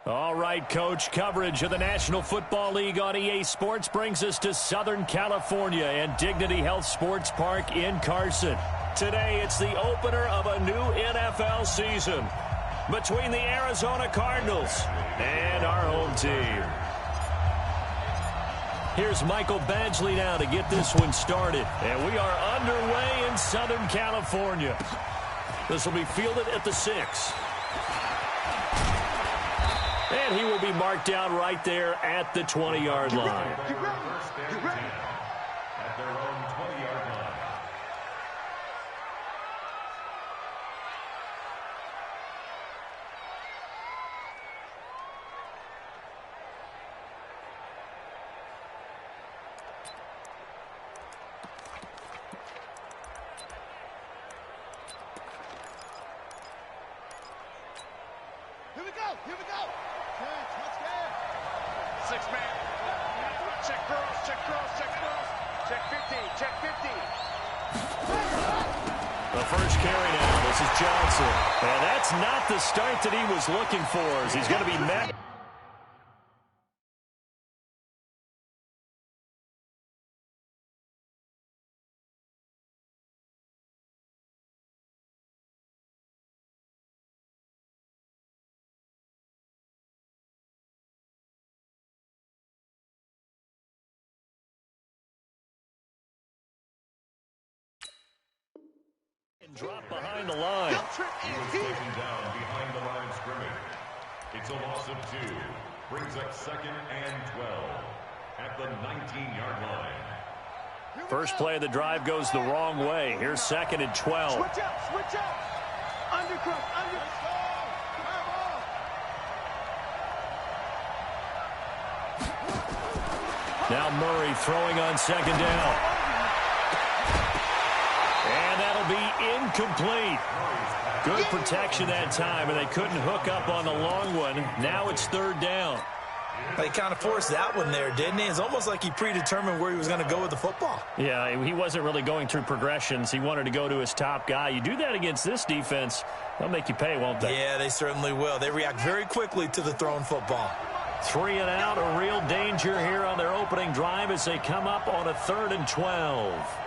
All right, Coach, coverage of the National Football League on EA Sports brings us to Southern California and Dignity Health Sports Park in Carson. Today, it's the opener of a new NFL season between the Arizona Cardinals and our home team. Here's Michael Badgley now to get this one started. And we are underway in Southern California. This will be fielded at the 6. And he will be marked down right there at the 20-yard line. Get ready. At their own 20-yard line. Here we go. Six man. Check cross. Check 50. The first carry now. This is Johnson. And that's not the start that he was looking for, as he's going to be met. Drop behind the line. He was taken down behind the line of scrimmage. It's a loss of 2. Brings up 2nd and 12 at the 19-yard line. First play of the drive goes the wrong way. Here's 2nd and 12. Switch up. Undercut. Now Murray throwing on 2nd down. And that'll be incomplete. Good protection that time, and they couldn't hook up on the long one. Now it's 3rd down. He kind of forced that one there, didn't he? It's almost like he predetermined where he was going to go with the football. Yeah, he wasn't really going through progressions. He wanted to go to his top guy. You do that against this defense, they'll make you pay, won't they? Yeah, they certainly will. They react very quickly to the thrown football. 3 and out, a real danger here on their opening drive as they come up on a 3rd and 12.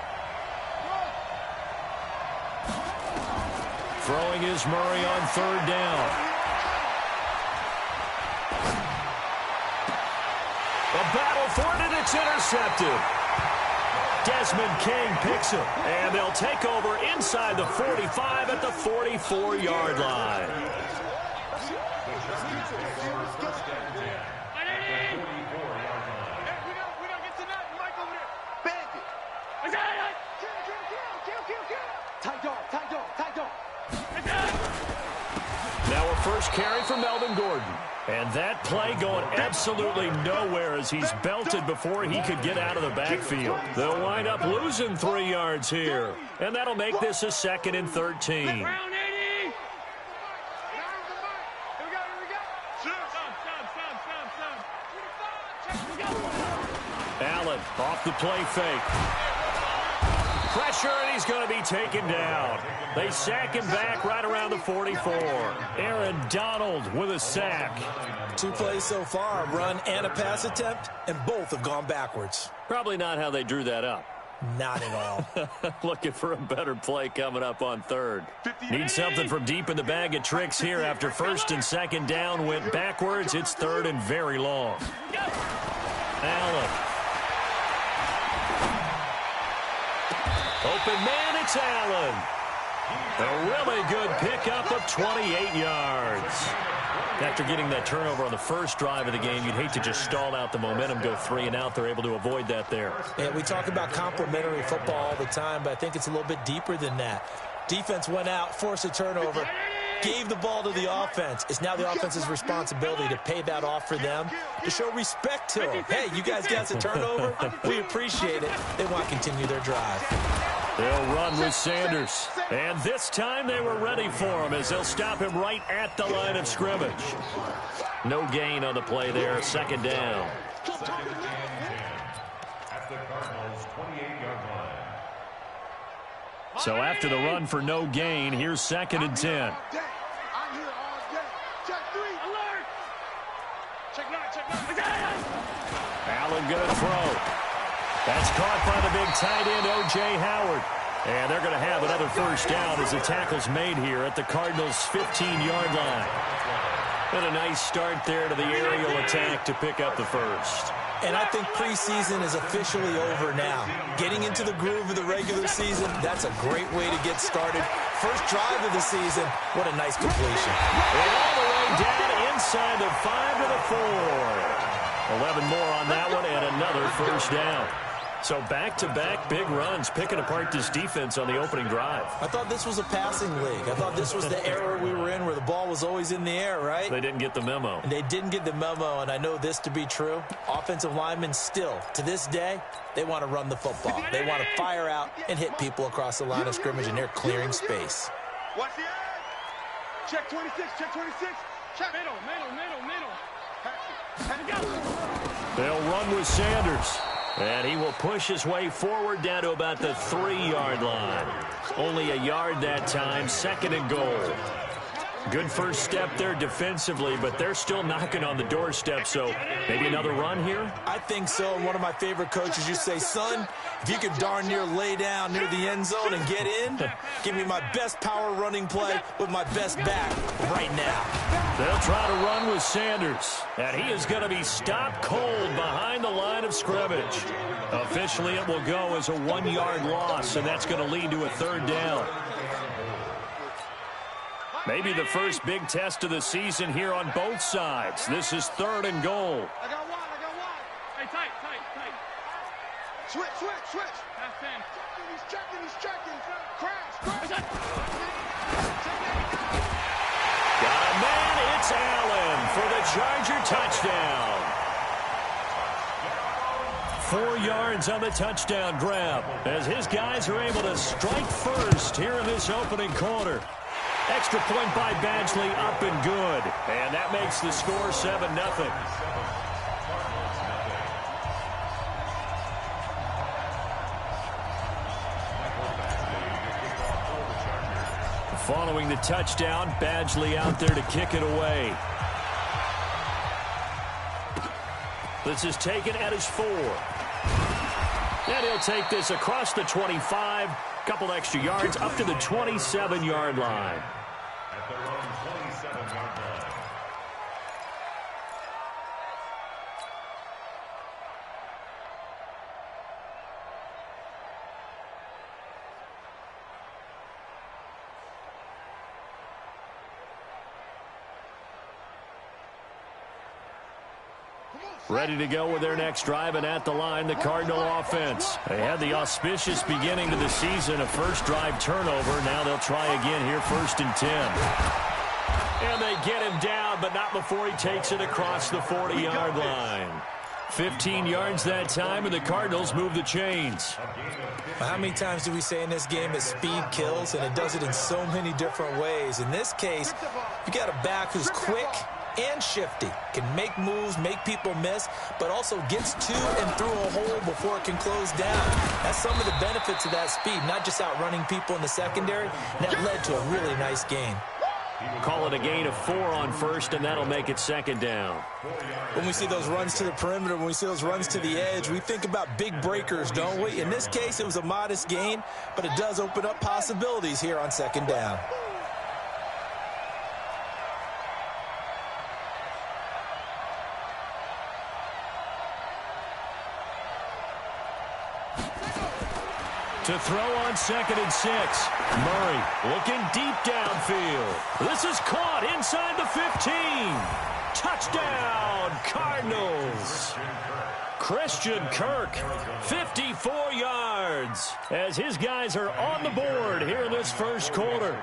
Throwing is Murray on 3rd down. A battle for it, and it's intercepted. Desmond King picks him, and they'll take over inside the 45 at the 44-yard line. Now a first carry for Melvin Gordon. And that play going absolutely nowhere as he's belted before he could get out of the backfield. They'll wind up losing 3 yards here. And that'll make this a 2nd and 13. Allen off the play fake. Pressure, and he's going to be taken down. They sack him back right around the 44. Aaron Donald with a sack. 2 plays so far, a run and a pass attempt, and both have gone backwards. Probably not how they drew that up. Not at all. Looking for a better play coming up on 3rd. Need something from deep in the bag of tricks here after 1st and 2nd down went backwards. It's 3rd and very long. Allen. Open man, it's Allen. A really good pickup of 28 yards. After getting that turnover on the first drive of the game, you'd hate to just stall out the momentum, go 3 and out. They're able to avoid that there. Yeah, we talk about complementary football all the time, but I think it's a little bit deeper than that. Defense went out, forced a turnover, gave the ball to the offense. It's now the offense's responsibility to pay that off for them, to show respect to them. Hey, you guys got a turnover? We appreciate it. They want to continue their drive. They'll run with Sanders. And this time they were ready for him as they'll stop him right at the line of scrimmage. No gain on the play there. 2nd down. At the Cardinals' 28-yard line. So after the run for no gain, here's 2nd and 10. Allen going to throw. That's caught by the big tight end, O.J. Howard. And they're going to have another first down as the tackle's made here at the Cardinals' 15-yard line. And a nice start there to the aerial attack to pick up the first. And I think preseason is officially over now. Getting into the groove of the regular season, that's a great way to get started. First drive of the season, what a nice completion. And all the way down inside the 5 to the 4. 11 more on that one and another first down. So back-to-back big runs, picking apart this defense on the opening drive. I thought this was a passing league. I thought this was the era we were in where the ball was always in the air, right? They didn't get the memo. And they didn't get the memo, and I know this to be true. Offensive linemen still, to this day, they want to run the football. They want to fire out and hit people across the line of scrimmage, and they're clearing space. Watch the edge. Check 26, check 26. Check. Middle. Have it go. They'll run with Sanders. And he will push his way forward down to about the 3-yard line. Only a yard that time, 2nd and goal. Good first step there defensively, but they're still knocking on the doorstep, so maybe another run here? I think so. And one of my favorite coaches used to say, son, if you could darn near lay down near the end zone and get in, give me my best power running play with my best back right now. They'll try to run with Sanders, and he is going to be stopped cold behind the line of scrimmage. Officially, it will go as a 1-yard loss, and that's going to lead to a 3rd down. Maybe the first big test of the season here on both sides. This is 3rd and goal. I got one. Hey, tight. Switch. That's 10. He's checking. Crash. Got a man, it's Allen for the Charger touchdown. 4 yards on the touchdown grab as his guys are able to strike first here in this opening quarter. Extra point by Badgley, up and good. And that makes the score 7-0. Following the touchdown, Badgley out there to kick it away. This is taken at his 4. And he'll take this across the 25. Couple extra yards up to the 27-yard line. At their own 27-yard line. Ready to go with their next drive, and at the line, the Cardinal offense. They had the auspicious beginning to the season, a first drive turnover. Now they'll try again here, 1st and 10. And they get him down, but not before he takes it across the 40-yard line. 15 yards that time, and the Cardinals move the chains. How many times do we say in this game that speed kills, and it does it in so many different ways? In this case, you got a back who's quick and shifty, can make moves, make people miss, but also gets to and through a hole before it can close down. That's some of the benefits of that speed, not just outrunning people in the secondary. And that led to a really nice gain. Call it a gain of 4 on first, and that'll make it 2nd down. When we see those runs to the perimeter, when we see those runs to the edge, we think about big breakers, don't we? In this case, it was a modest gain, but it does open up possibilities here on 2nd down. To throw on 2nd and 6. Murray looking deep downfield. This is caught inside the 15. Touchdown, Cardinals. Christian Kirk, 54 yards, as his guys are on the board here in this first quarter.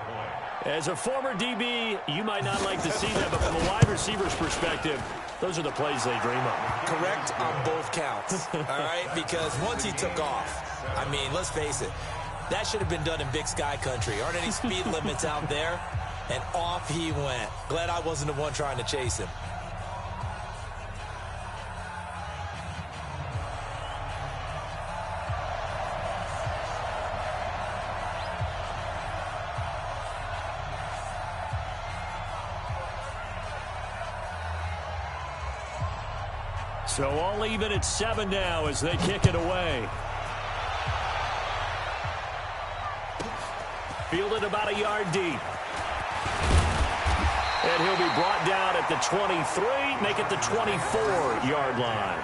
As a former DB, you might not like to see that, but from a wide receiver's perspective, those are the plays they dream of. Correct on both counts, all right? Because once he took off, I mean, let's face it, that should have been done in Big Sky country. Aren't any speed limits out there? And off he went. Glad I wasn't the one trying to chase him. So all even at 7 now as they kick it away. Fielded about a yard deep. And he'll be brought down at the 23, make it the 24-yard line.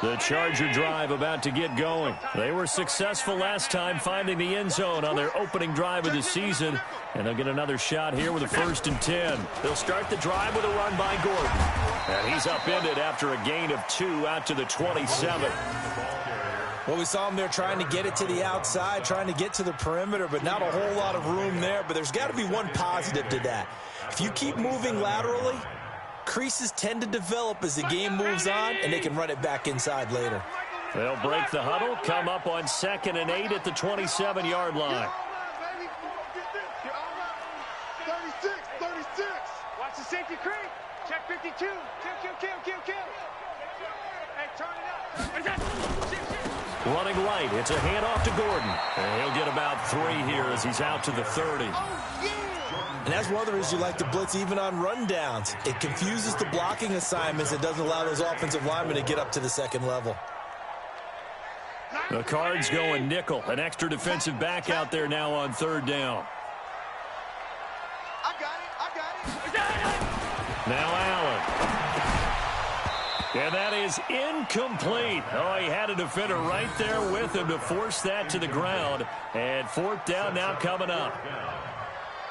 The Charger drive about to get going. They were successful last time finding the end zone on their opening drive of the season, and they'll get another shot here with a 1st and 10. They'll start the drive with a run by Gordon. And he's upended after a gain of 2 out to the 27. Well, we saw him there trying to get it to the outside, trying to get to the perimeter, but not a whole lot of room there. But there's got to be one positive to that. If you keep moving laterally, creases tend to develop as the game moves on, and they can run it back inside later. They'll break the huddle, come up on 2nd and 8 at the 27-yard line. 36. Watch the safety creep. Check 52. Kill. Hey, turn it up. Running right, it's a handoff to Gordon. And he'll get about 3 here as he's out to the 30. And that's one of the reasons you like to blitz even on rundowns. It confuses the blocking assignments. It doesn't allow those offensive linemen to get up to the 2nd level. The Cards going nickel. An extra defensive back out there now on 3rd down. I got it. Now Allen. And that is incomplete. Oh, he had a defender right there with him to force that to the ground. And 4th down now coming up.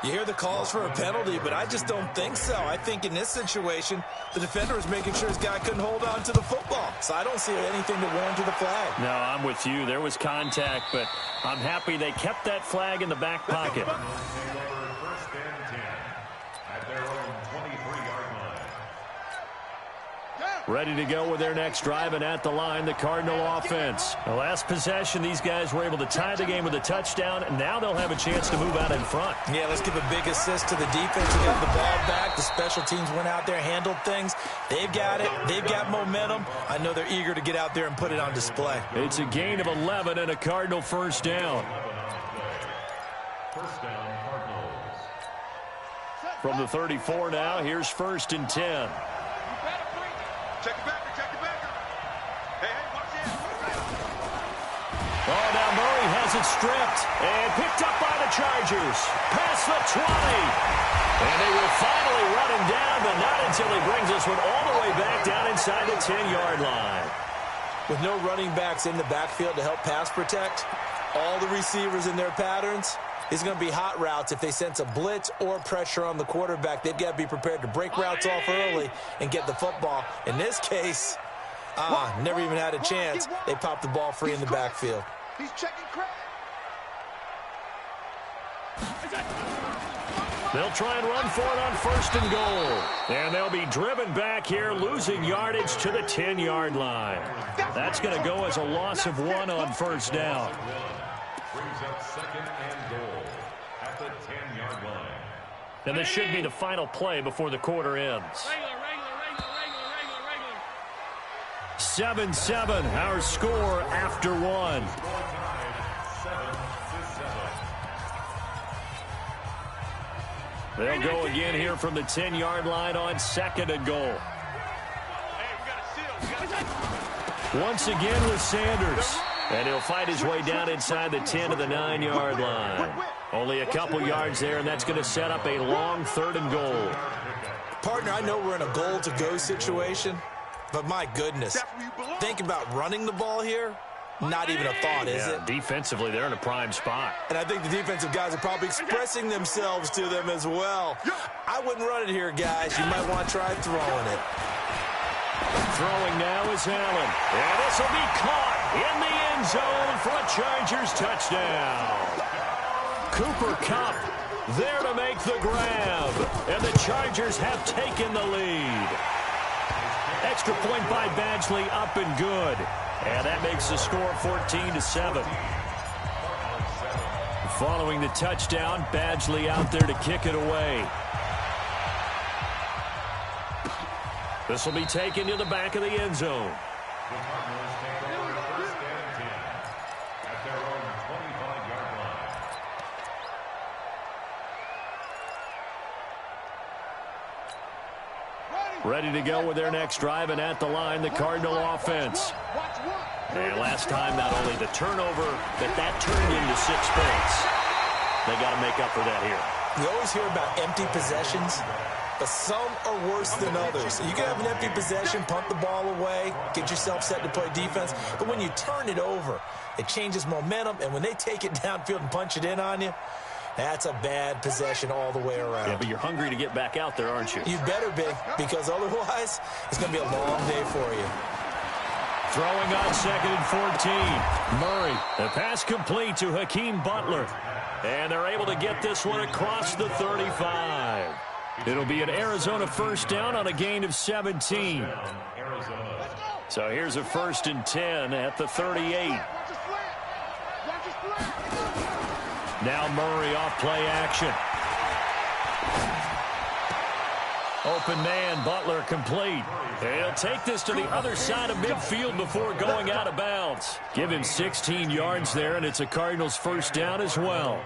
You hear the calls for a penalty, but I just don't think so. I think in this situation, the defender was making sure his guy couldn't hold on to the football. So I don't see anything to warrant the flag. No, I'm with you. There was contact, but I'm happy they kept that flag in the back pocket. 1st and 10 at their own 23-yard line. Ready to go with their next drive, and at the line, the Cardinal offense. The last possession, these guys were able to tie the game with a touchdown, and now they'll have a chance to move out in front. Yeah, let's give a big assist to the defense to get the ball back. The special teams went out there, handled things. They've got it. They've got momentum. I know they're eager to get out there and put it on display. It's a gain of 11 and a Cardinal 1st down. 1st down, Cardinals. From the 34 now, here's 1st and 10. Check it back. Hey, watch it. Oh, now Murray has it stripped and picked up by the Chargers. Past the 20. And they will finally run him down, but not until he brings this one all the way back down inside the 10-yard line. With no running backs in the backfield to help pass protect, all the receivers in their patterns, it's going to be hot routes. If they sense a blitz or pressure on the quarterback, they've got to be prepared to break routes off early and get the football. In this case, never even had a chance. They popped the ball free in the backfield. He's checking crack. They'll try and run for it on 1st and goal. And they'll be driven back here, losing yardage to the 10-yard line. That's going to go as a loss of 1 on 1st down. Brings up 2nd and goal at the 10-yard line. And this should be the final play before the quarter ends. 7-7, our score after 1. They'll go again here from the 10-yard line on 2nd and goal. Once again with Sanders. And he'll fight his way down inside the 10 to the 9-yard line. Only a couple yards there, and that's going to set up a long 3rd and goal. Partner, I know we're in a goal-to-go situation, but my goodness, think about running the ball here. Not even a thought, is it? Defensively, they're in a prime spot. And I think the defensive guys are probably expressing themselves to them as well. I wouldn't run it here, guys. You might want to try throwing it. Throwing now is Allen. And this will be caught in the end zone for a Chargers touchdown. Cooper Kupp there to make the grab. And the Chargers have taken the lead. Extra point by Badgley up and good. And that makes the score 14-7. Following the touchdown, Badgley out there to kick it away. This will be taken to the back of the end zone. ready to go with their next drive, and at the line, the Cardinal offense. And last time, not only the turnover, but that turned into 6 points. They got to make up for that here. You always hear about empty possessions, but some are worse than others. You can have an empty possession, punt the ball away, get yourself set to play defense, but when you turn it over, it changes momentum, and when they take it downfield and punch it in on you, that's a bad possession all the way around. Yeah, but you're hungry to get back out there, aren't you? You better be, because otherwise, it's going to be a long day for you. Throwing on 2nd and 14. Murray. The pass complete to Hakeem Butler. And they're able to get this one across the 35. It'll be an Arizona first down on a gain of 17. So here's a 1st and 10 at the 38. Now Murray off play action. Open man, Butler complete. He'll take this to the other side of midfield before going out of bounds. Give him 16 yards there, and it's a Cardinals first down as well.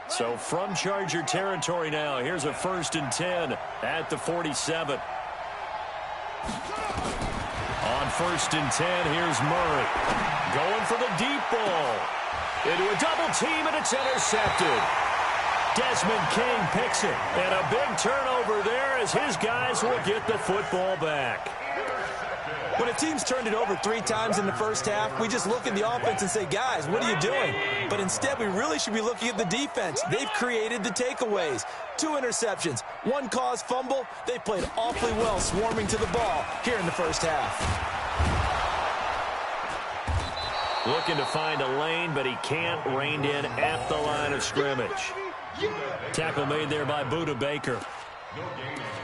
So from Charger territory now, here's a 1st and 10 at the 47. On 1st and 10, here's Murray. Going for the deep ball. Into a double team, and it's intercepted. Desmond King picks it. And a big turnover there as his guys will get the football back. When a team's turned it over 3 times in the first half, we just look at the offense and say, guys, what are you doing? But instead, we really should be looking at the defense. They've created the takeaways. 2 interceptions, 1 caused fumble. They played awfully well swarming to the ball here in the first half. Looking to find a lane, but he can't. Reined in at the line of scrimmage. Tackle made there by Budda Baker.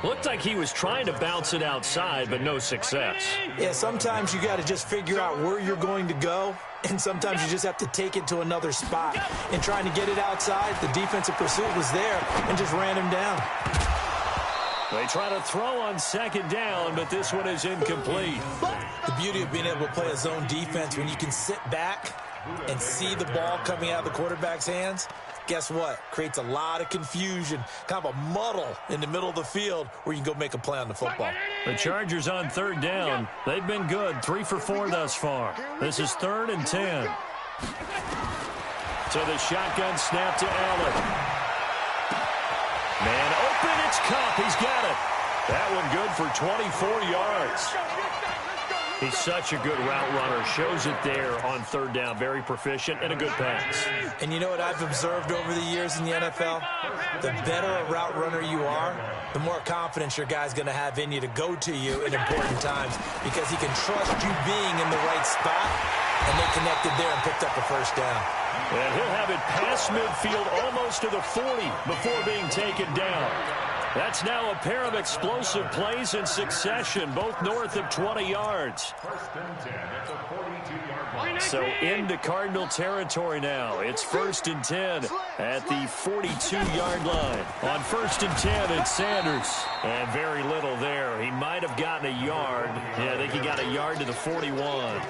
Looked like he was trying to bounce it outside, but no success. Yeah, sometimes you got to just figure out where you're going to go, and sometimes you just have to take it to another spot. And trying to get it outside, the defensive pursuit was there and just ran him down. They try to throw on 2nd down, but this one is incomplete. The beauty of being able to play a zone defense, when you can sit back and see the ball coming out of the quarterback's hands, guess what? Creates a lot of confusion, kind of a muddle in the middle of the field where you can go make a play on the football. The Chargers on 3rd down. They've been good, 3 for 4 thus far. This is 3rd and 10. So the shotgun snap to Allen. Man open, it's Cup. He's got it. That one good for 24 yards. He's such a good route runner. Shows it there on 3rd down. Very proficient and a good pass. And you know what I've observed over the years in the NFL? The better a route runner you are, the more confidence your guy's going to have in you to go to you in important times, because he can trust you being in the right spot, and they connected there and picked up a first down. And he'll have it past midfield almost to the 40 before being taken down. That's now a pair of explosive plays in succession, both north of 20 yards. So into Cardinal territory now. It's 1st and 10 at the 42-yard line. On 1st and 10, it's Sanders. And very little there. He might have gotten a yard. Yeah, I think he got a yard to the 41.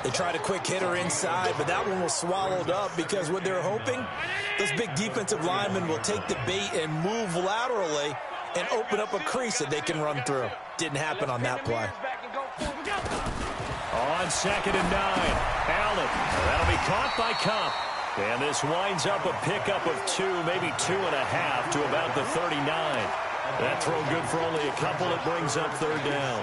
They tried a quick hitter inside, but that one was swallowed up because what they're hoping, those big defensive linemen will take the bait and move laterally and open up a crease that they can run through. Didn't happen on that play. On 2nd and 9, Allen. That'll be caught by Cup. And this winds up a pickup of 2, maybe 2.5 to about the 39. That throw good for only a couple. It brings up 3rd down.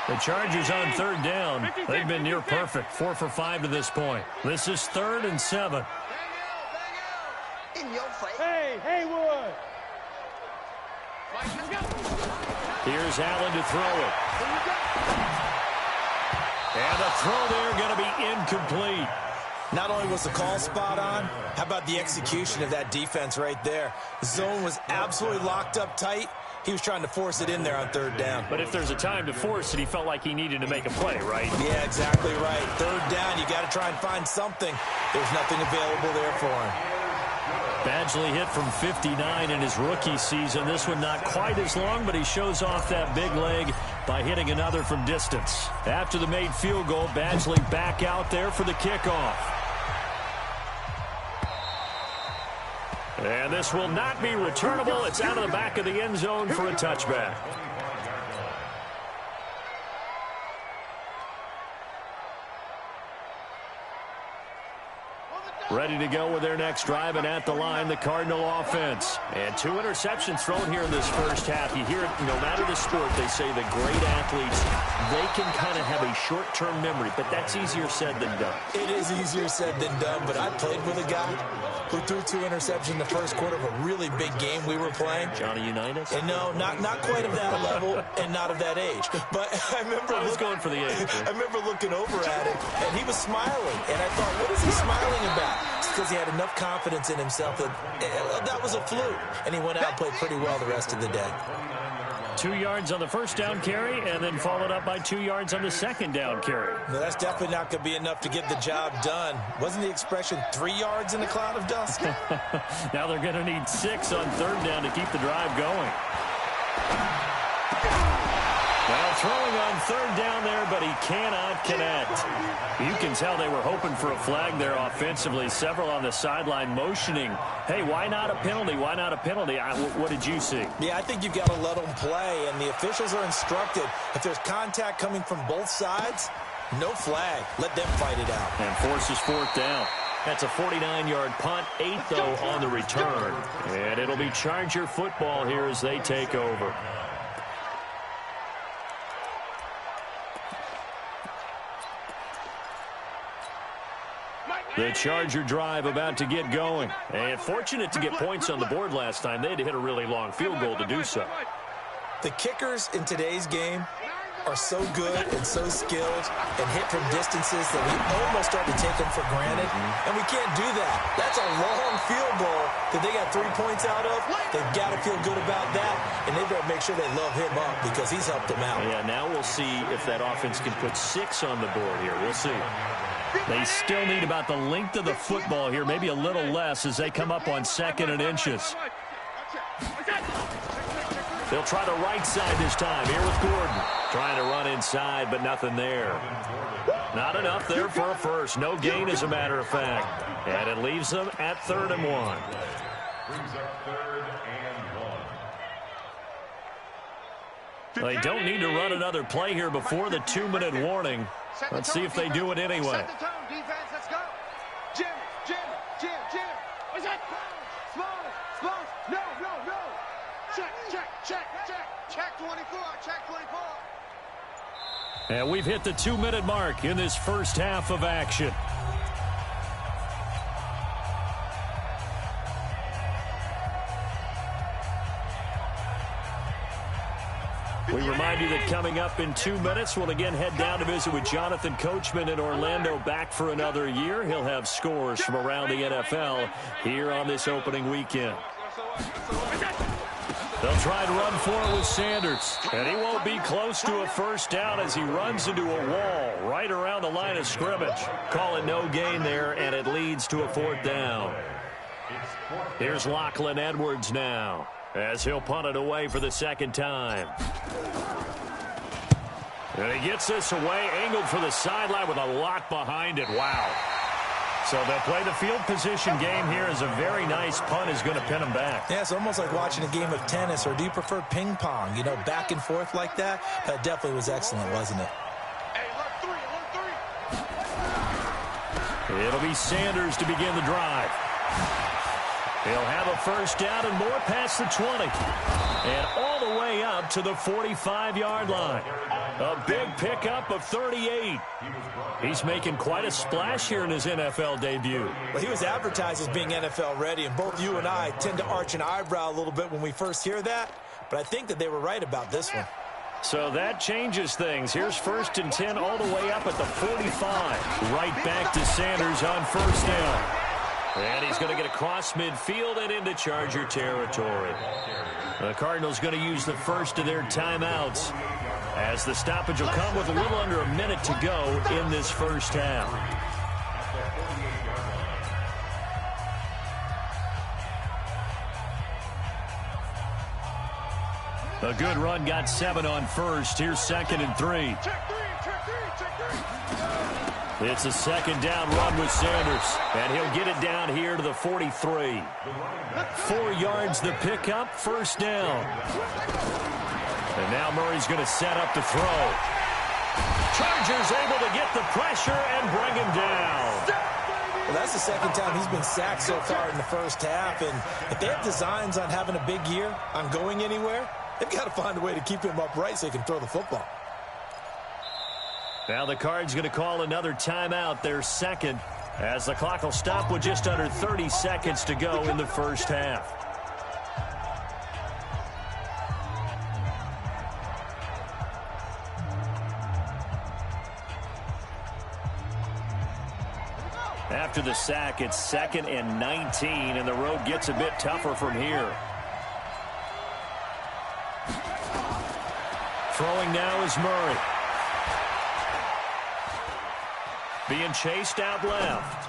The Chargers on 3rd down. They've been near perfect. 4 for 5 to this point. This is 3rd and 7. Hey, Haywood. Here's Allen to throw it. And the throw there going to be incomplete. Not only was the call spot on, how about the execution of that defense right there? The zone was absolutely locked up tight. He was trying to force it in there on 3rd down. But if there's a time to force it, he felt like he needed to make a play, right? Yeah, exactly right. 3rd down, you got to try and find something. There's nothing available there for him. Badgley hit from 59 in his rookie season. This one not quite as long, but he shows off that big leg by hitting another from distance. After the made field goal, Badgley back out there for the kickoff. And this will not be returnable. It's out of the back of the end zone for a touchback. Ready to go with their next drive, and at the line, the Cardinal offense. And 2 interceptions thrown here in this first half. You hear it, no matter the sport, they say the great athletes, they can kind of have a short-term memory, but that's easier said than done. It is easier said than done, but I played with a guy who threw 2 interceptions in the first quarter of a really big game we were playing. Johnny Unitas? And no, not quite of that level and not of that age. But I remember going for the age. I remember looking over at him, and he was smiling. And I thought, what is he smiling about? It's because he had enough confidence in himself that was a fluke. And he went out and played pretty well the rest of the day. 2 yards on the first down carry, and then followed up by 2 yards on the second down carry. No, that's definitely not going to be enough to get the job done. Wasn't the expression 3 yards in a cloud of dust? Now they're going to need 6 on third down to keep the drive going. Well, throwing on third down there, but he cannot connect. You can tell they were hoping for a flag there offensively. Several on the sideline motioning, hey, why not a penalty? Why not a penalty? What did you see? Yeah, I think you've got to let them play, and the officials are instructed. If there's contact coming from both sides, no flag. Let them fight it out. And forces fourth down. That's a 49-yard punt, 8 though on the return. And it'll be Charger football here as they take over. The Charger drive about to get going. And fortunate to get points on the board last time. They had to hit a really long field goal to do so. The kickers in today's game are so good and so skilled and hit from distances that we almost start to take them for granted. And we can't do that. That's a long field goal that they got 3 points out of. They've got to feel good about that, and they've got to make sure they love him up because he's helped them out. Yeah, now we'll see if that offense can put 6 on the board here. We'll see. They still need about the length of the football here, maybe a little less as they come up on 2nd and inches. They'll try the right side this time here with Gordon. Trying to run inside, but nothing there. Not enough there for a first. No gain, as a matter of fact. And it leaves them at 3rd and 1. Brings up 3rd and 1. They don't need to run another play here before the 2-minute warning. Let's see if they do it anyway. Set the tone, defense. Let's go. Jim. What's that? Slow. No. Check 24. Check 24. And we've hit the 2-minute mark in this first half of action. We remind you that coming up in 2 minutes, we'll again head down to visit with Jonathan Coachman in Orlando, back for another year. He'll have scores from around the NFL here on this opening weekend. They'll try and run for it with Sanders. And he won't be close to a first down as he runs into a wall right around the line of scrimmage. Call it no gain there, and it leads to a 4th down. Here's Lachlan Edwards now, as he'll punt it away for the 2nd time. And he gets this away, angled for the sideline with a lot behind it. Wow. So they'll play the field position game here as a very nice punt is going to pin them back. Yeah, it's almost like watching a game of tennis, or do you prefer ping pong? You know, back and forth like that? That definitely was excellent, wasn't it? It'll be Sanders to begin the drive. He'll have a first down and more past the 20. And all the way up to the 45-yard line. A big pickup of 38. He's making quite a splash here in his NFL debut. Well, he was advertised as being NFL ready, and both you and I tend to arch an eyebrow a little bit when we first hear that. But I think that they were right about this one. So that changes things. Here's 1st and 10 all the way up at the 45. Right back to Sanders on first down. And he's going to get across midfield and into Charger territory. The Cardinals going to use the first of their timeouts, as the stoppage will come with a little under a minute to go in this first half. A good run got 7 on first. Here's 2nd and 3. It's a second down run with Sanders, and he'll get it down here to the 43. 4 yards the pickup, 1st down. And now Murray's going to set up to throw. Chargers able to get the pressure and bring him down. Well, that's the second time he's been sacked so far in the first half, and if they have designs on having a big year, on going anywhere, they've got to find a way to keep him upright so he can throw the football. Now the Cards going to call another timeout, their second, as the clock will stop with just under 30 seconds to go in the first half. After the sack, it's 2nd and 19, and the road gets a bit tougher from here. Throwing now is Murray. Being chased out left.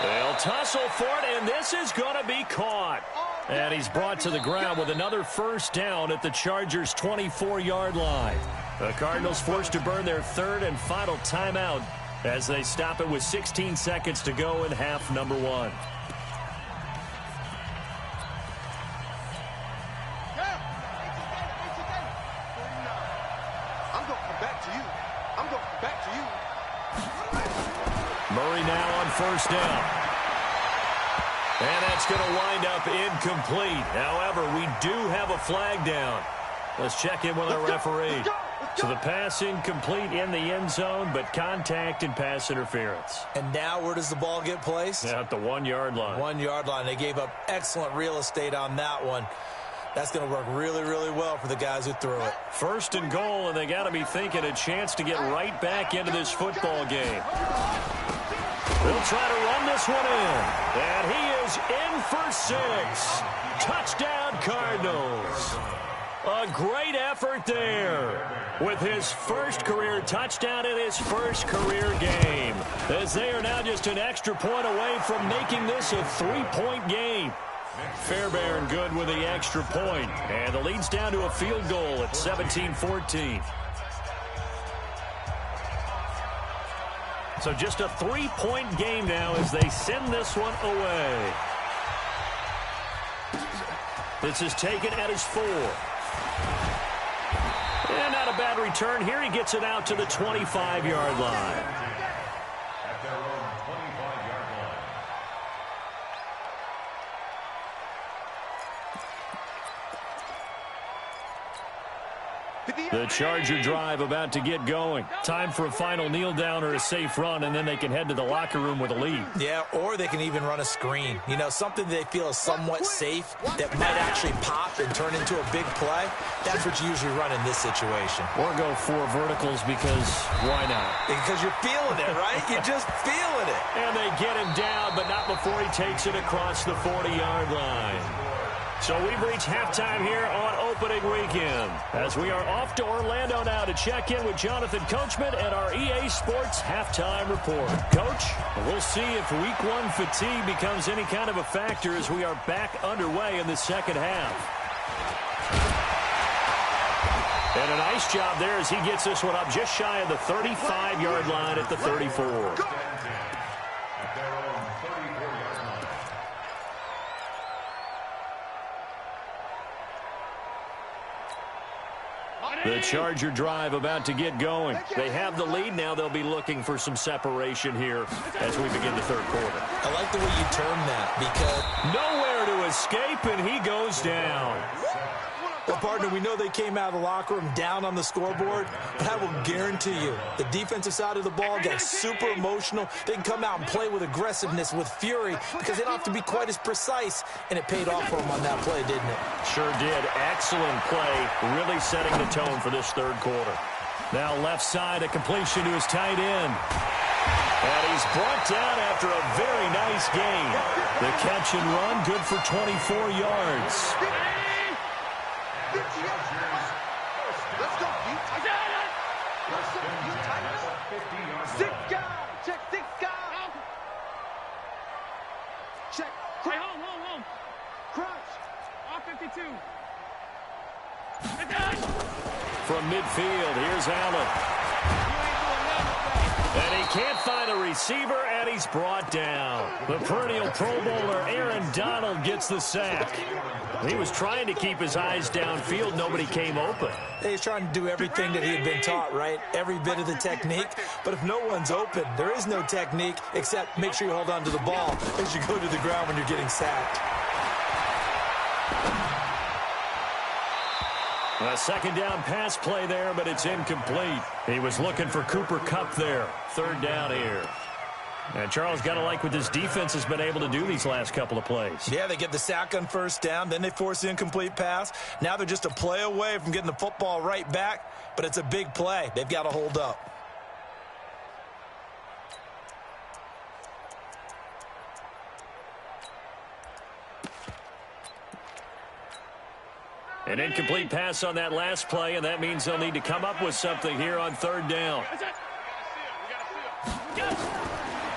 They'll tussle for it, and this is going to be caught. And he's brought to the ground with another 1st down at the Chargers' 24-yard line. The Cardinals forced to burn their 3rd and final timeout as they stop it with 16 seconds to go in half number 1. I'm going to come back to you. I'm going to come back to you. Murray now on 1st down. And that's going to wind up incomplete. However, we do have a flag down. Let's check in with our referee. So the pass incomplete in the end zone, but contact and pass interference. And now where does the ball get placed? At the 1-yard line. 1-yard line. They gave up excellent real estate on that one. That's going to work really, really well for the guys who threw it. 1st and goal, and they got to be thinking a chance to get right back into this football game. They'll try to run this one in. And he is in for 6. Touchdown, Cardinals. A great effort there with his 1st career touchdown in his 1st career game, as they are now just an extra point away from making this a 3-point game. Fairbairn good with the extra point, and the lead's down to a field goal at 17-14. So just a 3-point game now as they send this one away. This is taken at his 4. And not a bad return here. He gets it out to the 25-yard line. At their own 25-yard line. The Charger drive about to get going. Time for a final kneel down or a safe run, and then they can head to the locker room with a lead. Yeah, or they can even run a screen. You know, something they feel is somewhat safe that might actually pop and turn into a big play. That's what you usually run in this situation. Or go 4 verticals because why not? Because you're feeling it, right? You're just feeling it. And they get him down, but not before he takes it across the 40-yard line. So we've reached halftime here on opening weekend, as we are off to Orlando now to check in with Jonathan Coachman and our EA Sports halftime report. Coach, we'll see if week 1 fatigue becomes any kind of a factor as we are back underway in the second half. And a nice job there as he gets this one up just shy of the 35-yard line at the 34. The Charger drive about to get going. They have the lead now. They'll be looking for some separation here as we begin the 3rd quarter. I like the way you term that because nowhere to escape, and he goes down. Well, partner, we know they came out of the locker room down on the scoreboard, but I will guarantee you the defensive side of the ball got super emotional. They can come out and play with aggressiveness, with fury, because they don't have to be quite as precise, and it paid off for them on that play, didn't it? Sure did. Excellent play, really setting the tone for this 3rd quarter. Now left side, a completion to his tight end. And he's brought down after a very nice gain. The catch and run, good for 24 yards. Let's go, you tight end. Let's go, you tight end. 6 guys. Check 6 guys. Check. Hey, home. Crunch. R52. from midfield. Here's Allen. And he can't find a receiver, and he's brought down. The perennial Pro Bowler Aaron Donald gets the sack. He was trying to keep his eyes downfield. Nobody came open. He's trying to do everything that he had been taught, right? Every bit of the technique. But if no one's open, there is no technique except make sure you hold on to the ball as you go to the ground when you're getting sacked. A second down pass play there, but it's incomplete. He was looking for Cooper Kupp there. Third down here. And Charles, got to like what this defense has been able to do these last couple of plays. Yeah, they get the sack on first down, then they force the incomplete pass. Now they're just a play away from getting the football right back, but it's a big play. They've got to hold up. An incomplete pass on that last play, and that means they'll need to come up with something here on third down.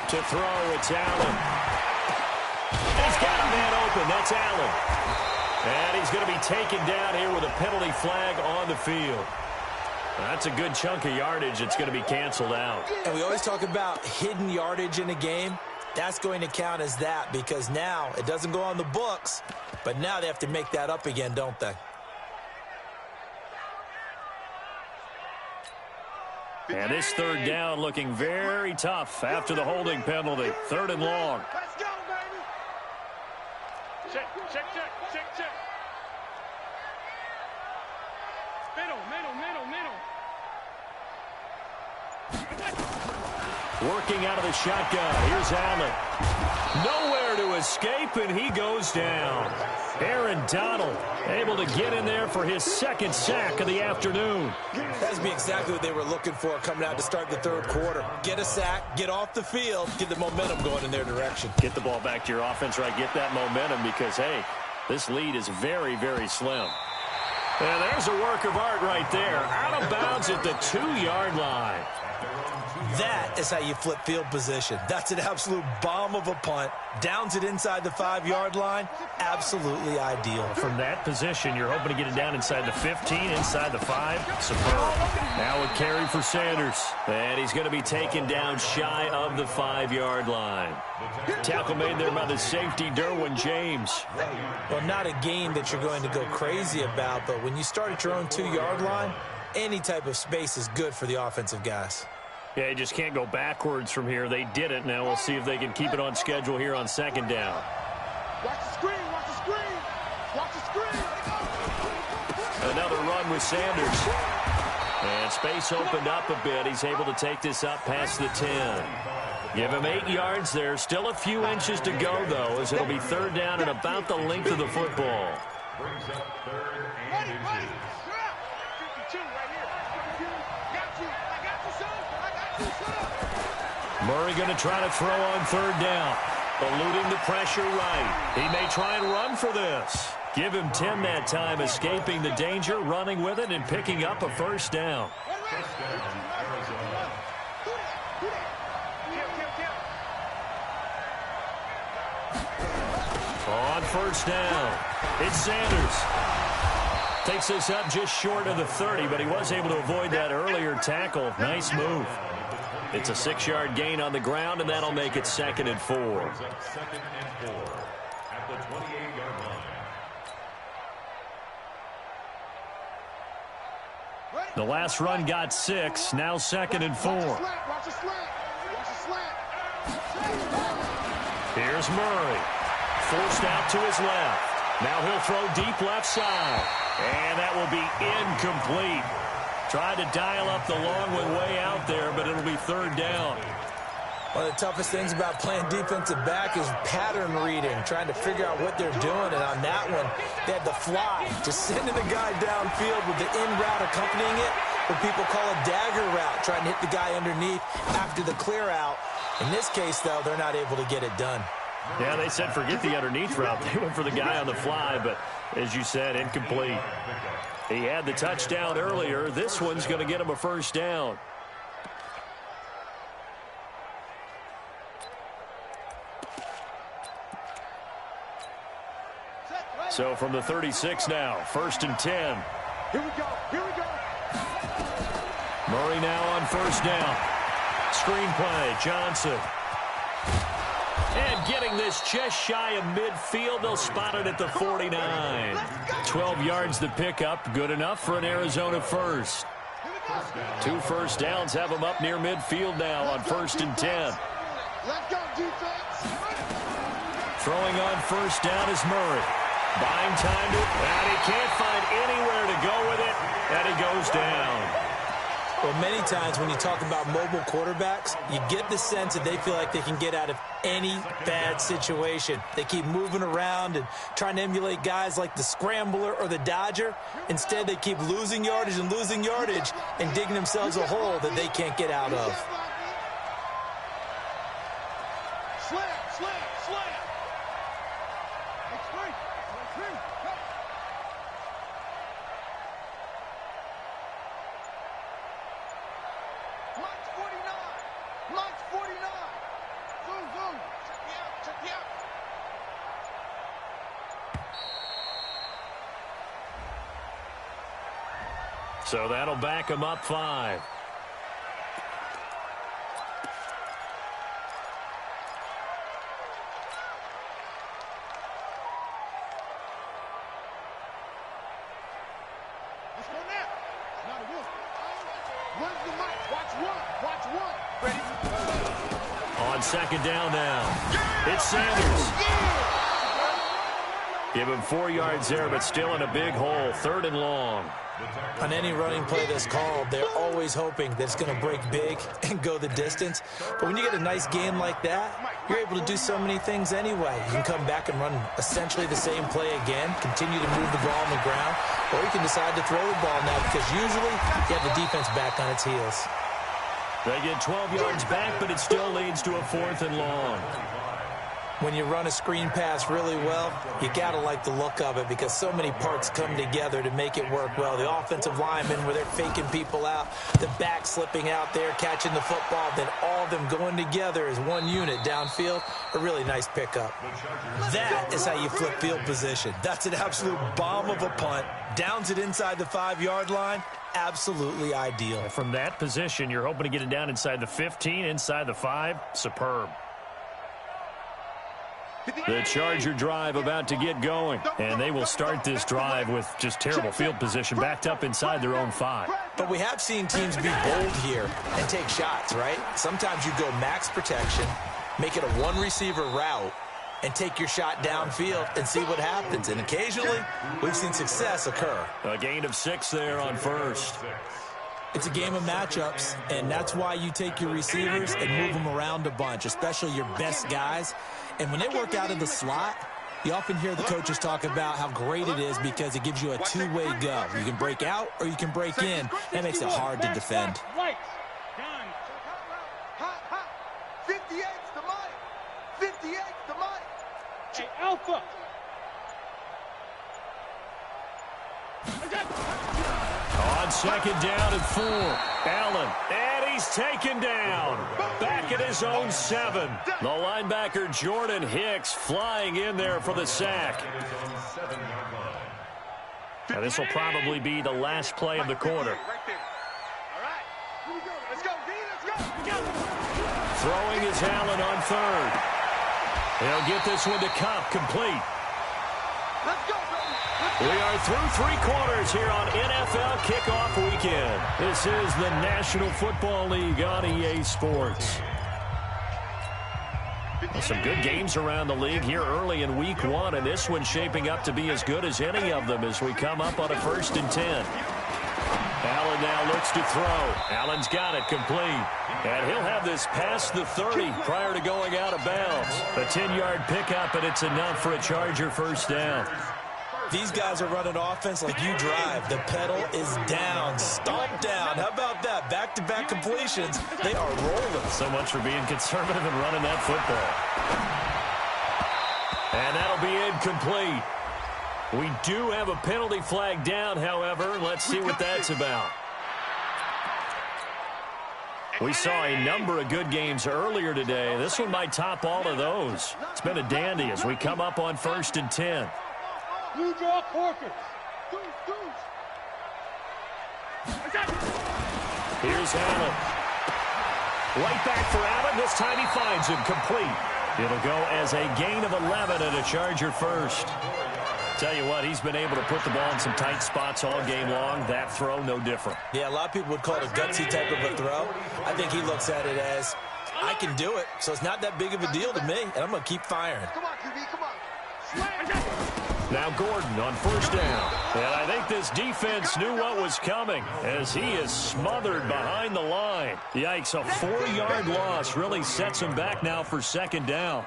To throw, it's Allen. He's got a man open. That's Allen. And he's going to be taken down here with a penalty flag on the field. That's a good chunk of yardage. It's going to be canceled out. And we always talk about hidden yardage in a game. That's going to count as that because now it doesn't go on the books, but now they have to make that up again, don't they? And this third down looking very tough after the holding penalty. Third and long. Let's go, baby. Check. Middle. Working out of the shotgun. Here's Allen. Nowhere to escape, and he goes down. Aaron Donald able to get in there for his second sack of the afternoon. That's be exactly what they were looking for coming out to start the third quarter. Get a sack, get off the field, get the momentum going in their direction. Get the ball back to your offense, right? Get that momentum because, hey, this lead is very, very slim. And there's a work of art right there. Out of bounds at the 2-yard line. That is how you flip field position. That's an absolute bomb of a punt. Downs it inside the 5-yard line. Absolutely ideal. From that position, you're hoping to get it down inside the 15, inside the 5. Superb. Now a carry for Sanders. And he's going to be taken down shy of the 5-yard line. Tackle made there by the safety, Derwin James. Well, not a game that you're going to go crazy about, but when you start at your own 2-yard line, any type of space is good for the offensive guys. Yeah, you just can't go backwards from here. They did it. Now we'll see if they can keep it on schedule here on second down. Watch the screen. Another run with Sanders. And space opened up a bit. He's able to take this up past the 10. Give him 8 yards there. Still a few inches to go, though, as it'll be third down and about the length of the football. Brings up third and inches. 52 right here. Got you. I got you, son. Murray going to try to throw on third down. Eluding the pressure right. He may try and run for this. Give him 10 that time, escaping the danger, running with it, and picking up a first down. On first down, it's Sanders. Takes this up just short of the 30, but he was able to avoid that earlier tackle. Nice move. It's a 6-yard gain on the ground, and that'll make it 2nd and 4. Second and 4 at the 28-yard line. The last run got 6. Now 2nd and 4. Here's Murray. Forced out to his left. Now he'll throw deep left side. And that will be incomplete. Tried to dial up the long one way out there, but it'll be third down. One of the toughest things about playing defensive back is pattern reading, trying to figure out what they're doing. And on that one, they had the fly, just sending the guy downfield with the in route accompanying it, what people call a dagger route, trying to hit the guy underneath after the clear out. In this case, though, they're not able to get it done. Yeah, they said forget the underneath route. They went for the guy on the fly, but as you said, incomplete. He had the touchdown earlier. This one's going to get him a first down. So from the 36 now, 1st and 10. Here we go. Murray now on first down. Screen play, Johnson. And getting this just shy of midfield, they'll spot it at the 49. 12 yards to pick up, good enough for an Arizona first. 2 first downs have them up near midfield now on 1st and 10. Throwing on first down is Murray. Buying time to, and he can't find anywhere to go with it, and he goes down. Well, many times when you talk about mobile quarterbacks, you get the sense that they feel like they can get out of any bad situation. They keep moving around and trying to emulate guys like the Scrambler or the Dodger. Instead, they keep losing yardage and digging themselves a hole that they can't get out of. So that'll back him up 5. Let's go now. Not a good. Where's the mic? Watch one. Ready? On second down now. It's Sanders. Give him 4 yards there, but still in a big hole. 3rd and long. On any running play that's called, they're always hoping that it's going to break big and go the distance. But when you get a nice game like that, you're able to do so many things anyway. You can come back and run essentially the same play again, continue to move the ball on the ground, or you can decide to throw the ball now because usually you have the defense back on its heels. They get 12 yards back, but it still leads to a 4th and long. When you run a screen pass really well, you got to like the look of it because so many parts come together to make it work well. The offensive linemen where they're faking people out, the back slipping out there, catching the football, then all of them going together as one unit downfield, a really nice pickup. That is how you flip field position. That's an absolute bomb of a punt. Downs it inside the 5-yard line. Absolutely ideal. From that position, you're hoping to get it down inside the 15, inside the 5. Superb. The Charger drive about to get going, and they will start this drive with just terrible field position backed up inside their own 5. But we have seen teams be bold here and take shots, right? Sometimes you go max protection, make it a one-receiver route, and take your shot downfield and see what happens. And occasionally, we've seen success occur. A gain of 6 there on first. It's a game of matchups, and that's why you take your receivers and move them around a bunch, especially your best guys. And when they work out of the slot, you often hear the coaches talk about how great it is because it gives you a two-way go. You can break out or you can break in. That makes it hard to defend. 58's the money. 58's the money. Hey, Alpha. On second down and 4. Allen, and he's taken down. Back at his own 7. The linebacker Jordan Hicks flying in there for the sack. Now this will probably be the last play of the quarter. Throwing is Allen on 3rd. He'll get this one to Cup, complete. We are through 3 quarters here on NFL Kickoff Weekend. This is the National Football League on EA Sports. Well, some good games around the league here early in Week 1, and this one's shaping up to be as good as any of them as we come up on a 1st and 10. Allen now looks to throw. Allen's got it, complete. And he'll have this past the 30 prior to going out of bounds. A 10-yard pickup, and it's enough for a Charger first down. These guys are running offense like you drive. The pedal is down, stomped down. How about that? Back-to-back completions. They are rolling. So much for being conservative and running that football. And that'll be incomplete. We do have a penalty flag down, however. Let's see what that's about. We saw a number of good games earlier today. This one might top all of those. It's been a dandy as we come up on 1st and 10. Blue draw quarters. Here's Allen. Right back for Allen. This time he finds him complete. It'll go as a gain of 11 and a Charger first. Tell you what, he's been able to put the ball in some tight spots all game long. That throw, no different. Yeah, a lot of people would call it a gutsy type of a throw. I think he looks at it as, I can do it, so it's not that big of a deal to me, and I'm going to keep firing. Come on, QB, come on. Now Gordon on first down. And I think this defense knew what was coming as he is smothered behind the line. Yikes, a 4-yard loss really sets him back now for second down.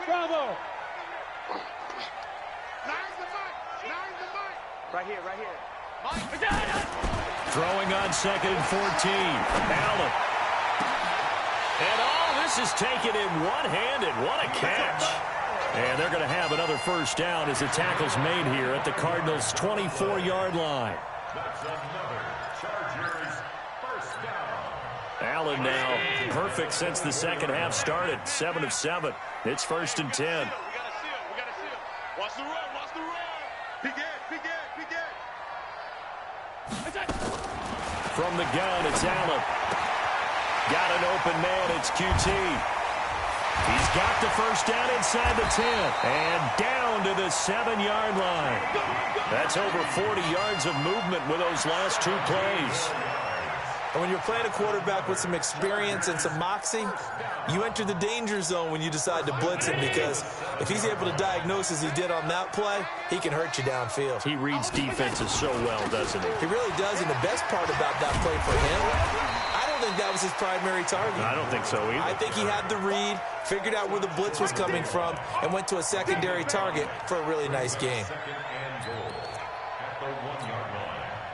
Bravo. Right here, right here. Throwing on second and 14. Allen. And all this is taken in one-handed. What a catch. And they're going to have another first down as the tackle's made here at the Cardinals' 24-yard line. That's another Chargers first down. Allen now perfect since the second half started. 7 of 7. It's first and 10. We got to see it. We got to see it. Watch the run. Watch the run. Big head. Big head. Big head. From the gun, it's Allen. Got an open man. It's QT. He's got the first down inside the 10. And down to the 7-yard line. That's over 40 yards of movement with those last 2 plays. And when you're playing a quarterback with some experience and some moxie, you enter the danger zone when you decide to blitz him, because if he's able to diagnose as he did on that play, he can hurt you downfield. He reads defenses so well, doesn't he? He really does, and the best part about that play for him, I don't think that was his primary target. I don't think so either. I think he had the read, figured out where the blitz was coming from, and went to a secondary target for a really nice game. Second and goal at the 1-yard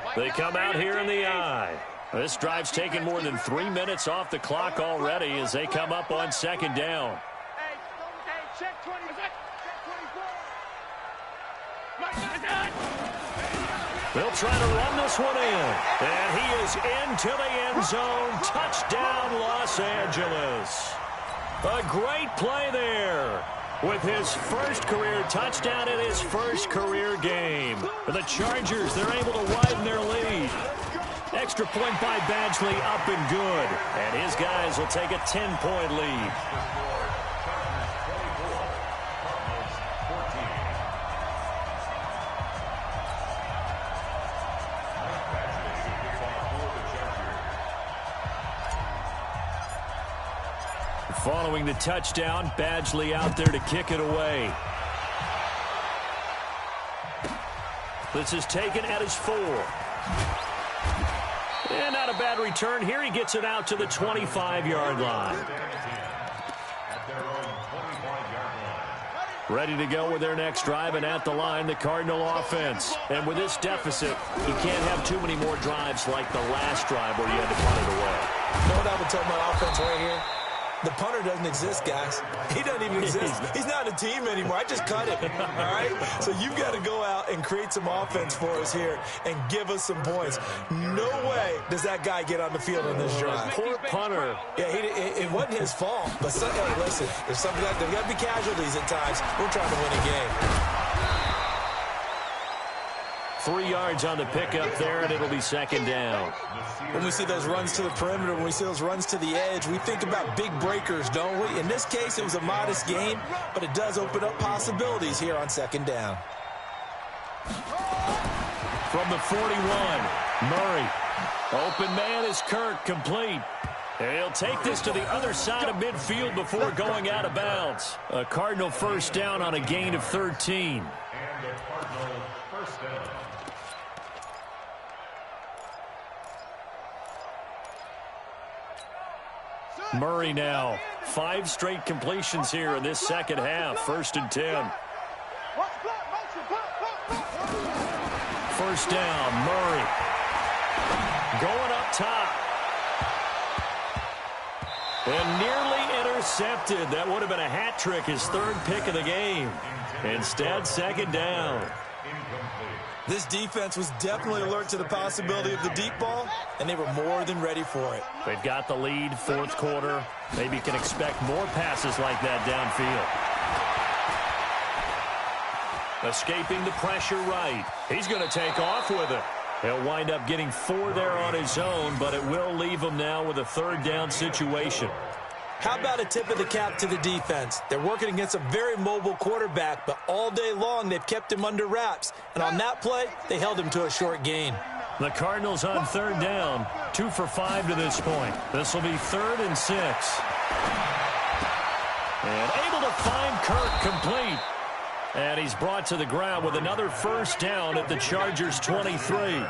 line. They come out here in the eye. This drive's taken more than 3 minutes off the clock already as they come up on second down. Hey, check 20. Check 24. They'll try to run this one in. And he is into the end zone. Touchdown, Los Angeles. A great play there with his first career touchdown in his first career game. For the Chargers, they're able to widen their lead. Extra point by Badgley, up and good. And his guys will take a 10-point lead. Following the touchdown, Badgley out there to kick it away. This is taken at his 4. And not a bad return here. He gets it out to the 25-yard line. Ready to go with their next drive, and at the line, the Cardinal offense. And with this deficit, you can't have too many more drives like the last drive where you had to punt it away. You know what I would tell my offense right here? The punter doesn't exist, guys. He doesn't even exist. He's not a team anymore. I just cut him, all right? So you've got to go out and create some offense for us here and give us some points. No way does that guy get on the field on this drive. Poor punter. Yeah, it wasn't his fault. But, hey, listen, there's something there's got to be casualties at times. We're trying to win a game. 3 yards on the pickup there, and it'll be second down. When we see those runs to the perimeter, when we see those runs to the edge, we think about big breakers, don't we? In this case, it was a modest gain, but it does open up possibilities here on second down. From the 41, Murray. Open man is Kirk, complete. And he'll take this to the other side of midfield before going out of bounds. A Cardinal first down on a gain of 13. And the Cardinal first down. Murray now. 5 straight completions here in this second half. First and 10. First down, Murray. Going up top. And nearly intercepted. That would have been a hat trick, his 3rd pick of the game. Instead, second down. This defense was definitely alert to the possibility of the deep ball, and they were more than ready for it. They've got the lead, fourth quarter. Maybe can expect more passes like that downfield. Escaping the pressure right. He's going to take off with it. He'll wind up getting 4 there on his own, but it will leave him now with a third down situation. How about a tip of the cap to the defense? They're working against a very mobile quarterback, but all day long they've kept him under wraps. And on that play, they held him to a short gain. The Cardinals on third down, 2 for 5 to this point. This will be 3rd and 6. And able to find Kirk complete. And he's brought to the ground with another first down at the Chargers' 23.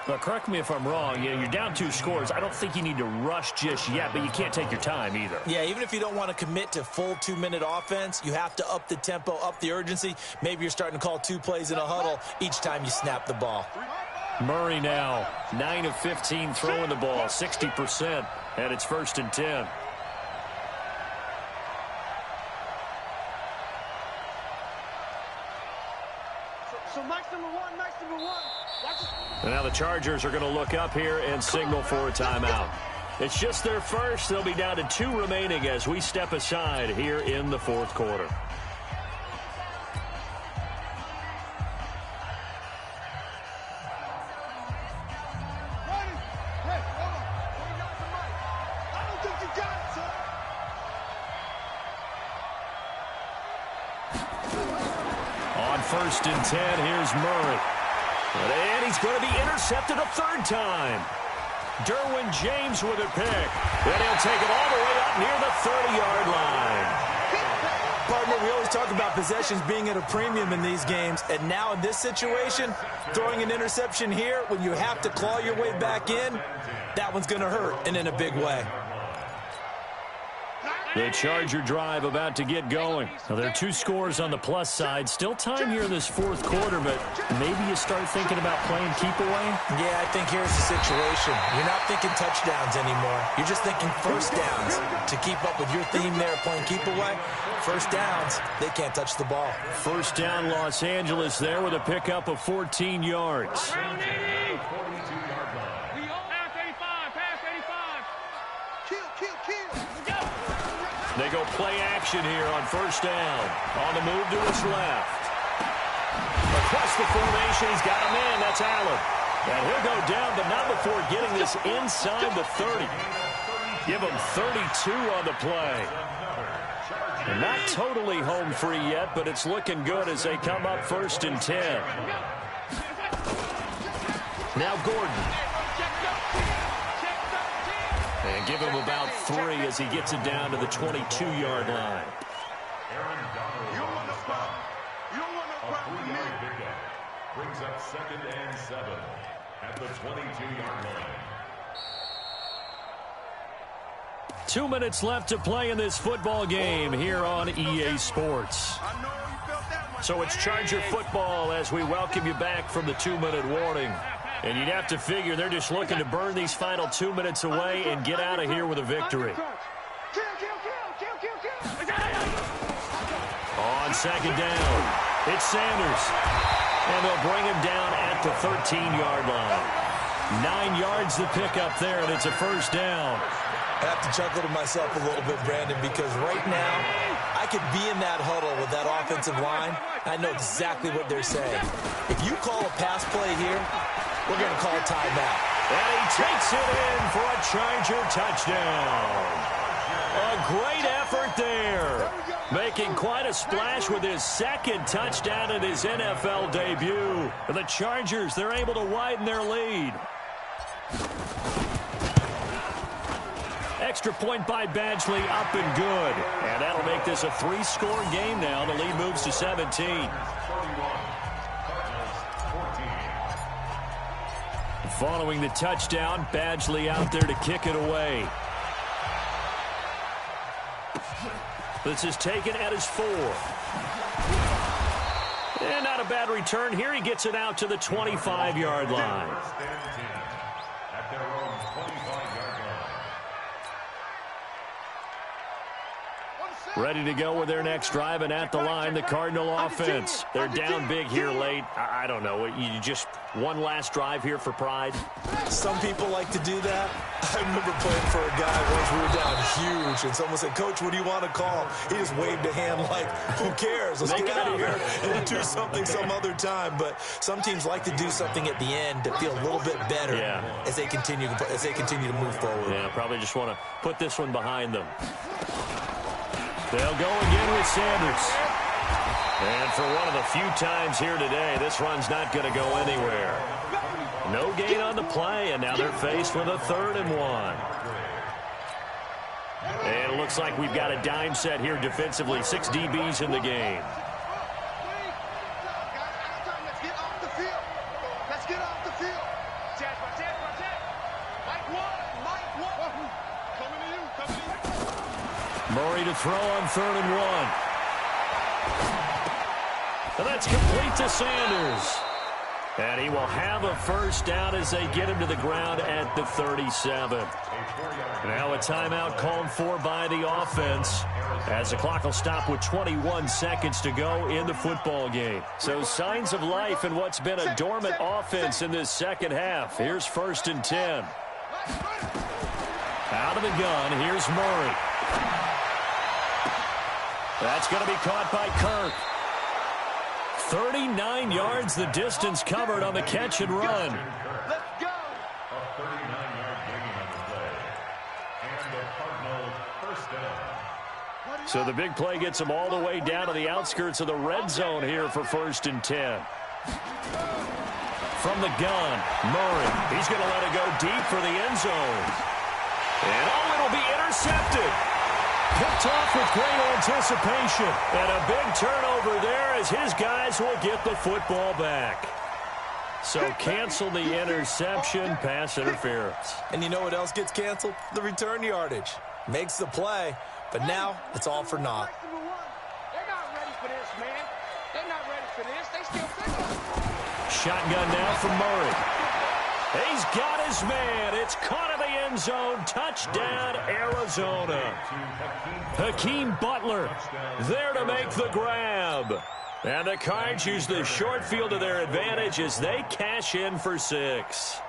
But correct me if I'm wrong, you're down 2 scores. I don't think you need to rush just yet, but you can't take your time either. Yeah, even if you don't want to commit to full 2-minute offense, you have to up the tempo, up the urgency. Maybe you're starting to call 2 plays in a huddle each time you snap the ball. Murray now, 9 of 15 throwing the ball, 60%, and it's 1st and 10. So Max number one. Watch it. And now the Chargers are going to look up here and signal for a timeout. It's just their first. They'll be down to 2 remaining as we step aside here in the fourth quarter. On 1st and 10, here's Murray. And he's going to be intercepted a 3rd time. Derwin James with a pick. And he'll take it all the way up near the 30-yard line. Partner, we always talk about possessions being at a premium in these games. And now in this situation, throwing an interception here when you have to claw your way back in, that one's going to hurt, and in a big way. The Charger drive about to get going. Now, there are 2 scores on the plus side. Still time here in this fourth quarter, but maybe you start thinking about playing keep away? Yeah, I think here's the situation. You're not thinking touchdowns anymore. You're just thinking first downs. To keep up with your theme there, playing keep away, first downs, they can't touch the ball. First down, Los Angeles there with a pickup of 14 yards. They go play action here on first down. On the move to his left. Across the formation, he's got him in. That's Allen. And he'll go down, but not before getting this inside the 30. Give him 32 on the play. And not totally home free yet, but it's looking good as they come up 1st and 10. Now Gordon. And give him about 3 as he gets it down to the 22-yard line. Brings up 2nd and 7 at the 22-yard line. 2 minutes left to play in this football game here on EA Sports. So it's Charger football as we welcome you back from the 2-minute warning. And you'd have to figure they're just looking to burn these final 2 minutes away and get out of here with a victory. On 2nd down, it's Sanders. And they'll bring him down at the 13-yard line. 9 yards the pickup there, and it's a first down. I have to chuckle to myself a little bit, Brandon, because right now I could be in that huddle with that offensive line. I know exactly what they're saying. If you call a pass play here, we're going to call a timeout. And he takes it in for a Charger touchdown. A great effort there. Making quite a splash with his 2nd touchdown in his NFL debut. The Chargers, they're able to widen their lead. Extra point by Badgley, up and good. And that'll make this a 3-score game now. The lead moves to 17. Following the touchdown, Badgley out there to kick it away. This is taken at his 4. And not a bad return here. He gets it out to the 25-yard line. At their own 25-yard line. Ready to go with their next drive, and at the line, the Cardinal offense. They're down big here late. I don't know. You just one last drive here for pride? Some people like to do that. I remember playing for a guy once we were down huge, and someone said, "Coach, what do you want to call?" He just waved a hand like, who cares? Let's get out of here and do something some other time. But some teams like to do something at the end to feel a little bit better as they continue to move forward. Yeah, probably just want to put this one behind them. They'll go again with Sanders. And for one of the few times here today, this run's not going to go anywhere. No gain on the play, and now they're faced with a 3rd and 1. And it looks like we've got a dime set here defensively. 6 DBs in the game. Let's get off the field. Let's get off the field. Protect. Mike one. Coming to you. Murray to throw on 3rd and 1. And that's complete to Sanders. And he will have a first down as they get him to the ground at the 37. Now a timeout called for by the offense, as the clock will stop with 21 seconds to go in the football game. So signs of life in what's been a dormant offense in this second half. Here's 1st and 10. Out of the gun, here's Murray. That's going to be caught by Kirk. 39 yards the distance covered on the catch and run. Let's go. A 39-yard gain on the play. And the Cardinals first down. So the big play gets them all the way down to the outskirts of the red zone here for 1st and 10. From the gun, Murray. He's going to let it go deep for the end zone. And it'll be intercepted. Picked off with great anticipation. And a big turnover there as his guys will get the football back. So cancel the interception, pass interference. And you know what else gets canceled? The return yardage. Makes the play, but now it's all for naught. They're not ready for this, man. They're not ready for this. They still think. Shotgun now from Murray. He's got his man. It's caught in the end zone. Touchdown, Arizona. Hakeem Butler there to make the grab. And the Cards use the short field to their advantage as they cash in for 6.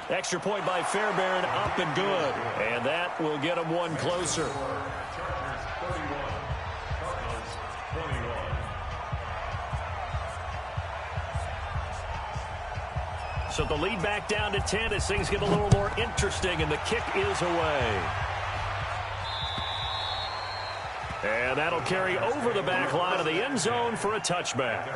Extra point by Fairbairn, up and good. And that will get them one closer. So the lead back down to 10 as things get a little more interesting, and the kick is away. And that'll carry over the back line of the end zone for a touchback.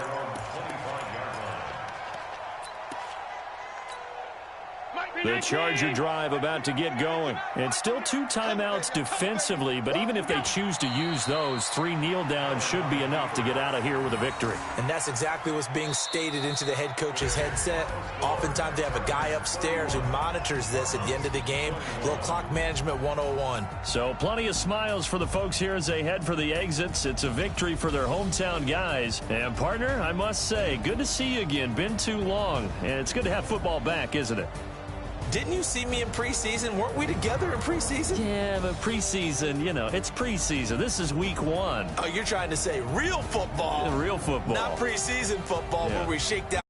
The Charger drive about to get going. And still 2 timeouts defensively, but even if they choose to use those, 3 kneel downs should be enough to get out of here with a victory. And that's exactly what's being stated into the head coach's headset. Oftentimes they have a guy upstairs who monitors this at the end of the game. Little clock management 101. So plenty of smiles for the folks here as they head for the exits. It's a victory for their hometown guys. And partner, I must say, good to see you again. Been too long. And it's good to have football back, isn't it? Didn't you see me in preseason? Weren't we together in preseason? Yeah, but preseason, you know, it's preseason. This is week 1. Oh, you're trying to say real football. Real football. Not preseason football where we shake down.